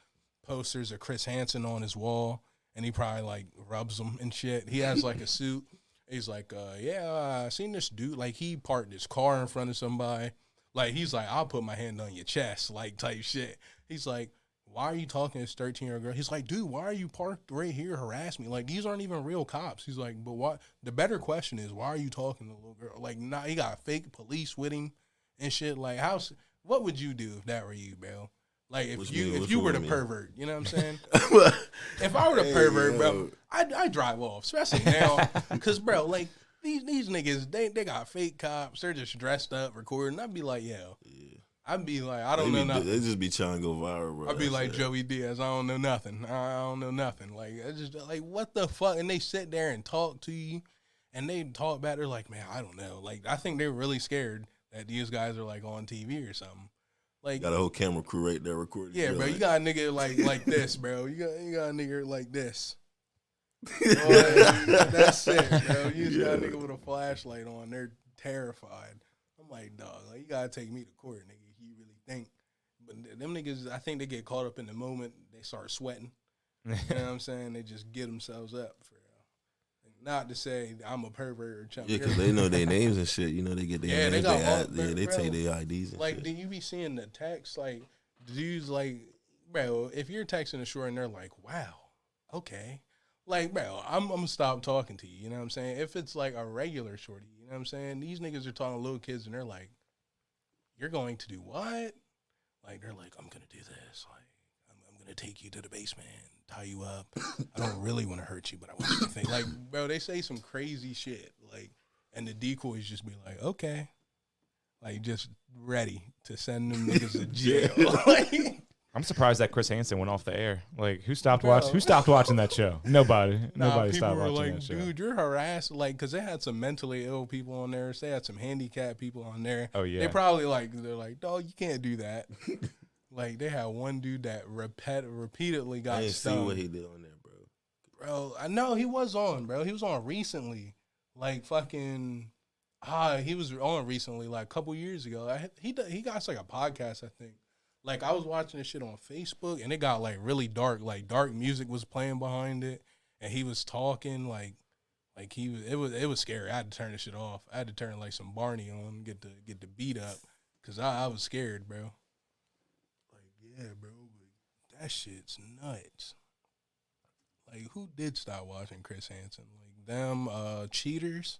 posters of Chris Hansen on his wall. And he probably, like, rubs them and shit. He has, like, a suit. He's like, I seen this dude. Like, he parked his car in front of somebody. Like, he's like, I'll put my hand on your chest, like, type shit. He's like, why are you talking to this 13-year-old girl? He's like, dude, why are you parked right here harassing me? Like, these aren't even real cops. He's like, but what? The better question is, why are you talking to the little girl? Like, nah, he got fake police with him and shit. Like, what would you do if that were you, bro? Like, if you were the pervert, you know what I'm saying? If I were the pervert, bro, I'd drive off, especially now. Because, bro, like, these niggas, they got fake cops. They're just dressed up, recording. I'd be like, yo. I'd be like, I don't know nothing. They just be trying to go viral, bro. I'd be like Joey Diaz. I don't know nothing. I don't know nothing. Like, it's just like, what the fuck? And they sit there and talk to you, and they talk back. They're like, man, I don't know. Like, I think they're really scared that these guys are like on TV or something. Like, got a whole camera crew right there recording. Yeah, bro. You got a nigga like this, bro. You got a nigga like this. That's it, bro. You just got a nigga with a flashlight on. They're terrified. I'm like, dog, like, you gotta take me to court, nigga. You really think? But them niggas, I think they get caught up in the moment. They start sweating. You know what I'm saying? They just get themselves up for not to say I'm a pervert or something. Yeah, because they know their names and shit. You know, they get their names. They take their IDs and like, shit. do you be seeing the text? Like, dudes, like, bro, if you're texting a short and they're like, wow, okay. Like, bro, I'm going to stop talking to you. You know what I'm saying? If it's like a regular shorty, you know what I'm saying? These niggas are talking to little kids and they're like, you're going to do what? Like, they're like, I'm going to do this. Like, I'm going to take you to the basement, tie you up. I don't really want to hurt you, but I want you to think. Like, bro, they say some crazy shit. Like, and the decoys just be like, okay. Like, just ready to send them niggas to jail. Like, I'm surprised that Chris Hansen went off the air. Like, who stopped watching that show? Nobody. Nobody stopped watching like, that show. Dude, you're harassed. Like, because they had some mentally ill people on there. So they had some handicapped people on there. Oh, yeah. They probably, like, they're like, dog, you can't do that. Like they had one dude that repeatedly got I didn't stoned. see what he did on there, bro. Bro, I know he was on, bro. He was on recently. Like fucking he was on recently, like a couple years ago. He got like a podcast, I think. Like I was watching this shit on Facebook and it got like really dark. Like dark music was playing behind it and he was talking like it was scary. I had to turn this shit off. I had to turn like some Barney on, get the beat up, cause I was scared, bro. Like yeah, bro, that shit's nuts. Like who did stop watching Chris Hansen? Like them cheaters.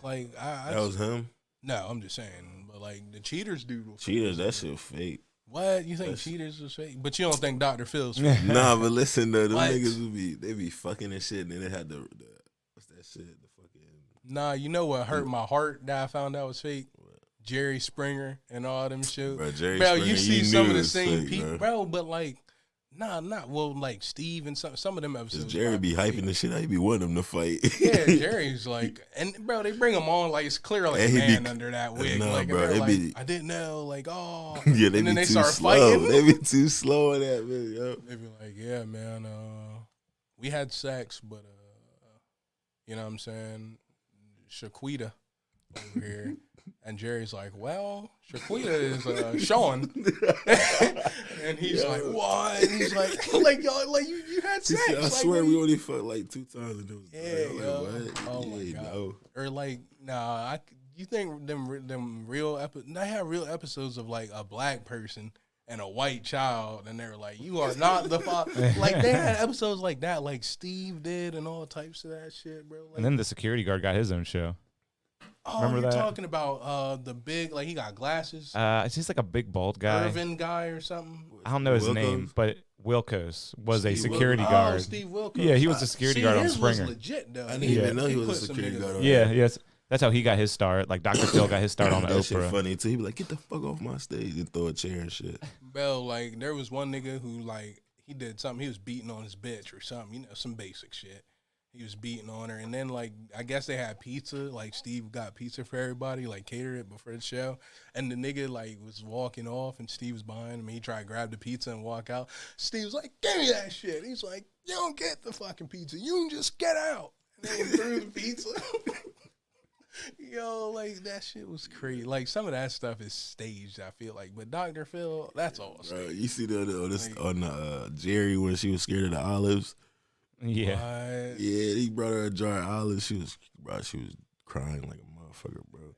Like that was him. No, I'm just saying. But like the cheaters dude. Cheaters, that shit fake. What you think cheaters was fake? But you don't think Dr. Phil's fake? Nah, but listen though, them What? niggas they be fucking and shit, and then they had the what's that shit? The fucking Nah, you know what hurt my heart that I found out was fake? What? Jerry Springer and all them shit. Bro, Jerry bro, Springer, you see some knew of it the was same fake, people, bro. but like, like Steve and some of them episodes. Jerry be hyping the shit out. He be wanting them to fight. Yeah, Jerry's like, and bro, they bring him on like it's clear like a man under that wig. Nah, like, bro, and they're it like, be- I didn't know, like, oh, Yeah, they and then be they too start slow. fighting. They be too slow in that video. They be like, yeah, man, we had sex, but you know what I'm saying, Shaquita over here. And Jerry's like, well, Shaquita is Sean. And he's like, what? And he's like, y'all, like you had sex. Said, I like, swear what we you-" only fucked like 2 times and it was Yeah, yo. what? Oh my Yeah, god. no. Or like, nah, you think them real they have real episodes of like a black person and a white child, and they were like, you are not the father. Like they had episodes like that, like Steve did, and all types of that shit, bro. Like, And then the security guard got his own show. oh, remember you're that? talking about the big, like he got glasses, It's just like a big bald guy. Irvin guy or something. I don't know his Wilkos? name, but Wilkos was a Steve security Wilkos. guard. Oh, Steve Wilkos. Yeah, he was a security guard on his was Springer. legit though. I didn't Yeah. even know he was a put some security niggas guard. on. on Yeah, there. yes. That's how he got his start. Like Dr. Phil got his start on That shit Oprah. funny too. He be like, get the fuck off my stage and throw a chair and shit. Bro, like there was one nigga who like he did something. He was beating on his bitch or something. You know, some basic shit. He was beating on her, and then like I guess they had pizza. Like Steve got pizza for everybody, like catered it before the show. And the nigga like was walking off, and Steve was behind him. He tried to grab the pizza and walk out. Steve was like, "Give me that shit." He's like, "You don't get the fucking pizza. You can just get out." And then he threw the pizza. Yo, like that shit was crazy. Like some of that stuff is staged, I feel like. But Dr. Phil, that's all Bro, staged. you see on Jerry when she was scared of the olives? Yeah. What? Yeah, he brought her a jar of olives. She was crying like a motherfucker, bro.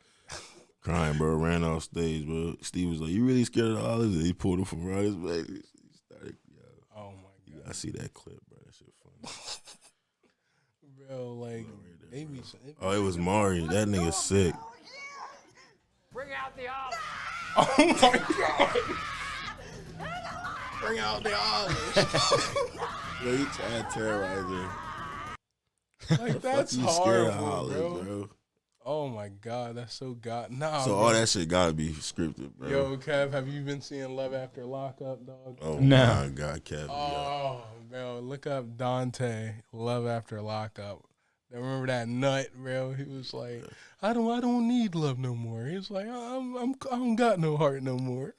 Crying, bro. Ran off stage, bro. Steve was like, "You really scared of the olives?" And he pulled her from around his back. He started, Oh my god. I see that clip, bro. That shit funny. Bro, like they be Oh, it was Mari. That nigga sick. Bring out the olive. Oh my god. Bring out the olives. Yo, you tried to terrorize her. Like that's Fuck you scared of horrible, olives, bro. Oh my god, that's so god. Nah. So bro. all that shit gotta be scripted, bro. Yo, Kev, have you been seeing Love After Lockup, dog? Oh No. my god, Kevin. yo. Oh, bro, look up Dante Love After Lockup. I remember that nut, bro. He was like, I don't need love no more. He was like, I don't got no heart no more.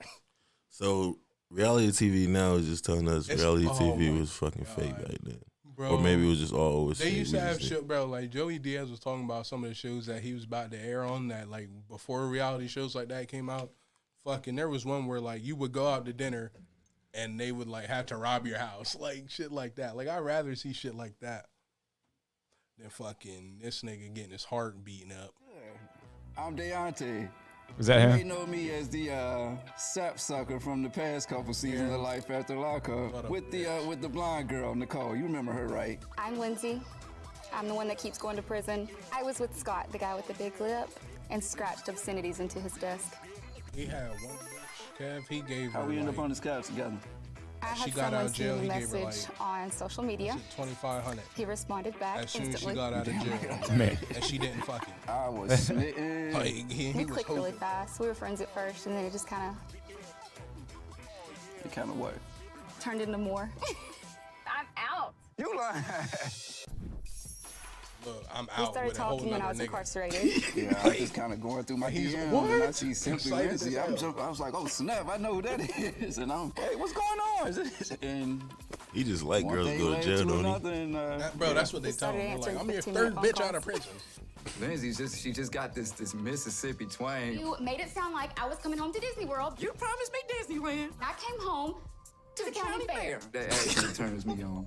So reality TV now is just telling us reality oh TV my was fucking fake back then, Bro, or maybe it was just all overseas. they used to have show, bro. Like Joey Diaz was talking about some of the shows that he was about to air on that, like before reality shows like that came out. Fucking, there was one where like you would go out to dinner, and they would like have to rob your house, like shit like that. Like I'd rather see shit like that than fucking this nigga getting his heart beaten up. I'm Deontay. Was that You him? may know me as the sap sucker from the past couple seasons of Life After Lockup with the blonde girl, Nicole. You remember her, right? I'm Lindsay. I'm the one that keeps going to prison. I was with Scott, the guy with the big lip, and scratched obscenities into his desk. He had one Kev. He gave her How we end like, up on this couch together? I She had got out someone of jail, send me a he gave her, message on social media. $2,500 He responded back as soon as she instantly. got out of jail, Man. and she didn't fucking. I was smitten. Like he We was clicked really hoping. fast. We were friends at first, and then it just kind It kind of what? of turned into more. I'm out. You lying. Look, I'm We out started with a whole talking when I nother was nigga. incarcerated. Yeah, I was just kind of going through my He's DMs what? and I see Simply Excited Lindsay. as hell. I was like, oh snap, I know who that is. And I'm, hey, what's going on? And He just like one girls thing go to led jail, to don't he? another, and Bro, that's what they tell started me. Like, answering I'm your 15-minute third phone bitch out calls. of prison. Lindsay she just got this Mississippi twang. You made it sound like I was coming home to Disney World. You promised me Disneyland. I came home to the county fair. That actually turns me on.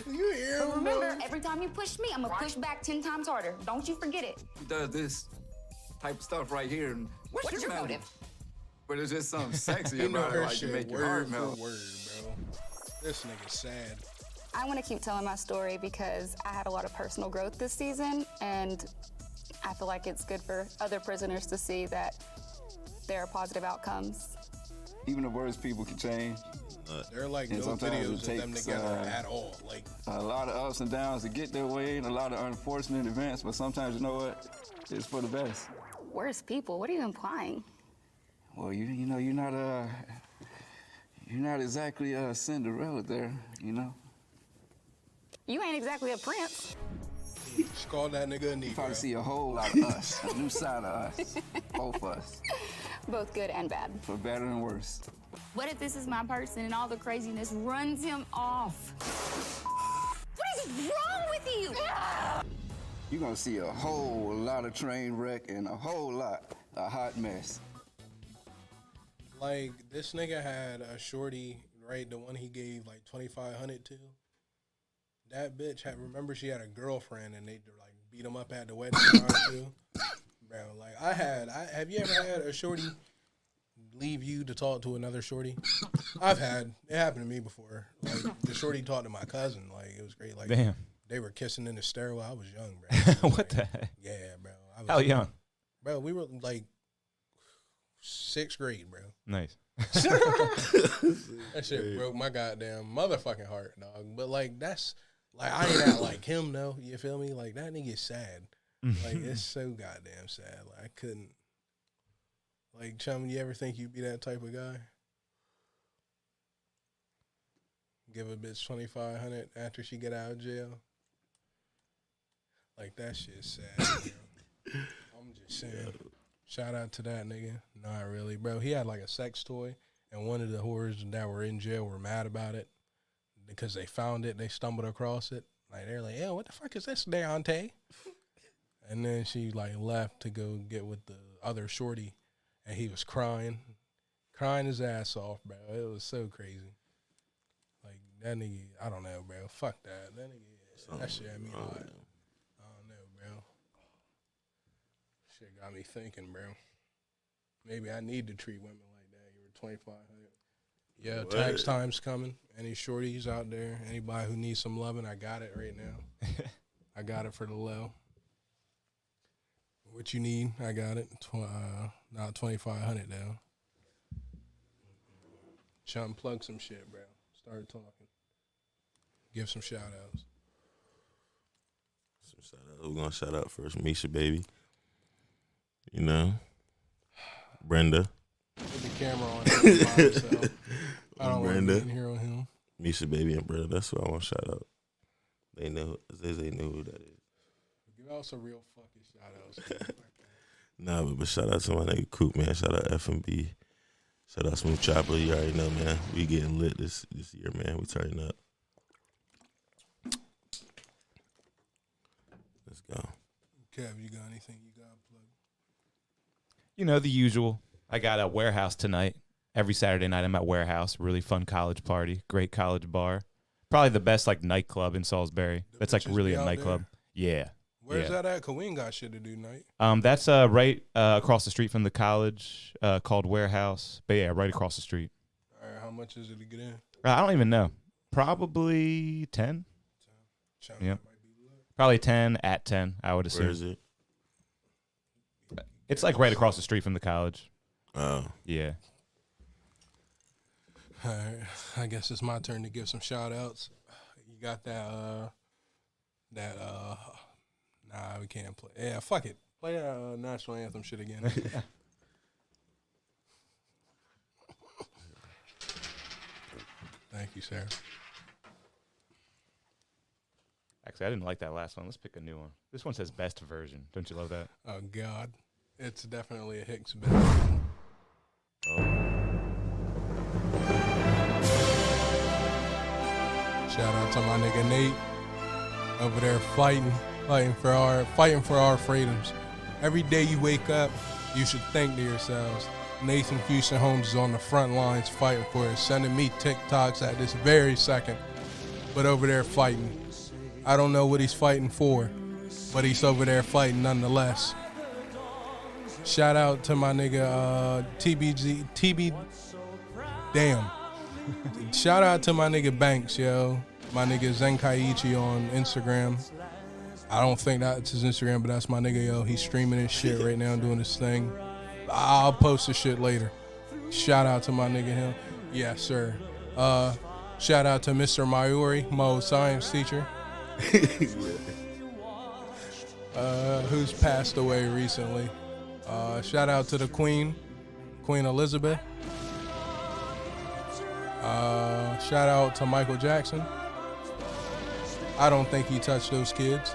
You hear But him, remember, bro? every time you push me, I'm gonna push back 10 times harder. Don't you forget it. He does this type of stuff right here. And What's your motive? But it's just something sexy You know about it, her like to shit make your heart word for melt. word, bro. This nigga's sad. I want to keep telling my story because I had a lot of personal growth this season, and I feel like it's good for other prisoners to see that there are positive outcomes. Even the worst people can change. They're like And no sometimes videos it of them takes, together at all. Like, A lot of ups and downs to get their way, and a lot of unfortunate events. But sometimes, you know what? It's for the best. Worst people? What are you implying? Well, you know, you're not exactly Cinderella there, you know. You ain't exactly a prince. just call that nigga a You probably Negro. see a whole lot of us, a new side of us, both of us, Both good and bad. for better and worse. What if this is my person and all the craziness runs him off? What is wrong with you? You're gonna see a whole lot of train wreck and a whole lot of hot mess. Like, this nigga had a shorty, right? The one he gave like 2,500 to. That bitch remember she had a girlfriend and they like beat him up at the wedding time too. Bro, like have you ever had a shorty leave you to talk to another shorty? It happened to me before. Like, the shorty talked to my cousin. Like, it was great. Like, Damn. they were kissing in the stairwell. I was young, bro. What the heck? Yeah, bro. I was How young? Bro, we were like 6th grade, bro. Nice. That shit broke my goddamn motherfucking heart, dog. But like, that's like, I ain't out like him though. You feel me? Like, that nigga's sad. Like, it's so goddamn sad. Like, I couldn't. Like, Chum, you ever think you'd be that type of guy? Give a bitch 2,500 after she get out of jail. Like, that shit's sad. Bro. I'm just saying. Shout out to that nigga. Not really, bro. He had like a sex toy, and one of the whores that were in jail were mad about it because they found it. They stumbled across it. Like, they're like, "Yo, what the fuck is this, Deontay?" And then she like left to go get with the other shorty, and he was crying his ass off, bro. It was so crazy. Like, that nigga, I don't know, bro. Fuck that. That nigga, that shit had me hot. I don't know, bro. Shit got me thinking, bro. Maybe I need to treat women like that. You were 2,500. Yeah, tax time's coming. Any shorties out there? Anybody who needs some loving? I got it right now. I got it for the low. What you need? I got it. Not 2,500 though. Try and plug some shit, bro. Start talking. Give some shout outs. We're gonna shout out first Misha baby. You know, Brenda. Put the camera on him by himself. I don't want Brenda. to be in here on him. Misha baby and Brenda. That's who I want to shout out. They know who that is. Give out some real fucking shout outs. Nah, but shout out to my nigga Coop, man. Shout out FMB. Shout out Smooth Chopper. You already know, man. We getting lit this year, man. We turning up. Let's go. Kev, you got anything you got to plug? You know, the usual. I got a Warehouse tonight. Every Saturday night I'm at Warehouse. Really fun college party. Great college bar. Probably the best like nightclub in Salisbury. That's like bitches really be a out nightclub. Yeah. Where's Yeah. that at? Cause we ain't got shit to do tonight. That's right across the street from the college called Warehouse. But yeah, right across the street. All right, how much is it to get in? I don't even know. Probably 10. China Yeah. might be lit. Probably 10 at 10, I would assume. Where is it? It's like right across the street from the college. Oh. Yeah. All right, I guess it's my turn to give some shout outs. You got that, nah, we can't play. Yeah, fuck it. Play that national anthem shit again. Thank you, sir. Actually, I didn't like that last one. Let's pick a new one. This one says best version. Don't you love that? Oh, God. It's definitely a Hicks best. Oh. Shout out to my nigga Nate over there fighting for our freedoms. Every day you wake up, you should think to yourselves, Nathan Houston Holmes is on the front lines fighting for it, sending me TikToks at this very second, but over there fighting. I don't know what he's fighting for, but he's over there fighting nonetheless. Shout out to my nigga damn. Shout out to my nigga Banks, yo. My nigga Zenkaiichi on Instagram. I don't think that's his Instagram, but that's my nigga, yo. He's streaming his shit right now, doing his thing. I'll post the shit later. Shout out to my nigga him. Yes, sir. Shout out to Mr. Mayuri, my old science teacher. Who's passed away recently. Shout out to the Queen Elizabeth. Shout out to Michael Jackson. I don't think he touched those kids.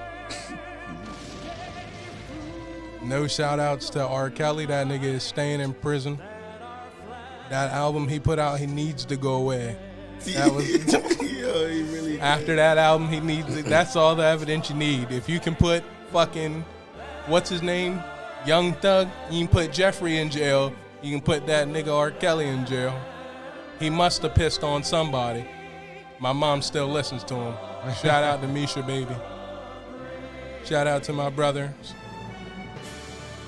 No shout outs to R. Kelly. That nigga is staying in prison. That album he put out, he needs to go away. That was Yo, he really after that album, he needs. That's all the evidence you need. If you can put fucking, what's his name, Young Thug, you can put Jeffrey in jail. You can put that nigga R. Kelly in jail. He must have pissed on somebody. My mom still listens to him. Shout out to Misha, baby. Shout out to my brothers.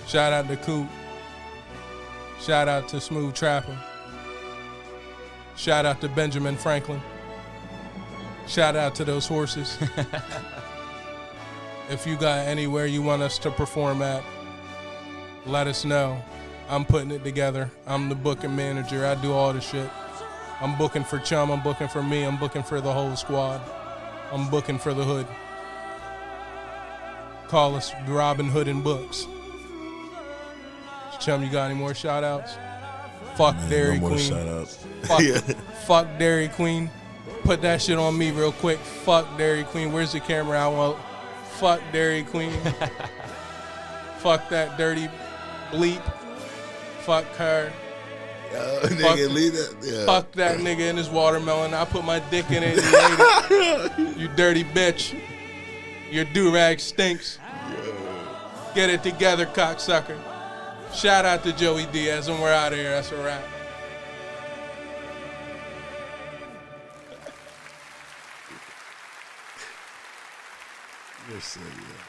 Shout out to Coop. Shout out to Smooth Trapper. Shout out to Benjamin Franklin. Shout out to those horses. If you got anywhere you want us to perform at, let us know. I'm putting it together. I'm the booking manager. I do all the shit. I'm booking for Chum. I'm booking for me. I'm booking for the whole squad. I'm booking for the hood. Call us Robin Hood and Books. Chum, you got any more shout outs? Fuck Dairy no more Queen. shout-outs. Fuck Dairy Queen. Put that shit on me real quick. Fuck Dairy Queen. Where's the camera? I want. Fuck Dairy Queen. Fuck that dirty bleep. Fuck her. Nigga, leave that. Yeah. Fuck that nigga in his watermelon. I put my dick in it and you ate it. You dirty bitch. Your do-rag stinks. Get it together, cocksucker. Shout out to Joey Diaz, and we're out of here. That's a wrap. You're silly, yeah.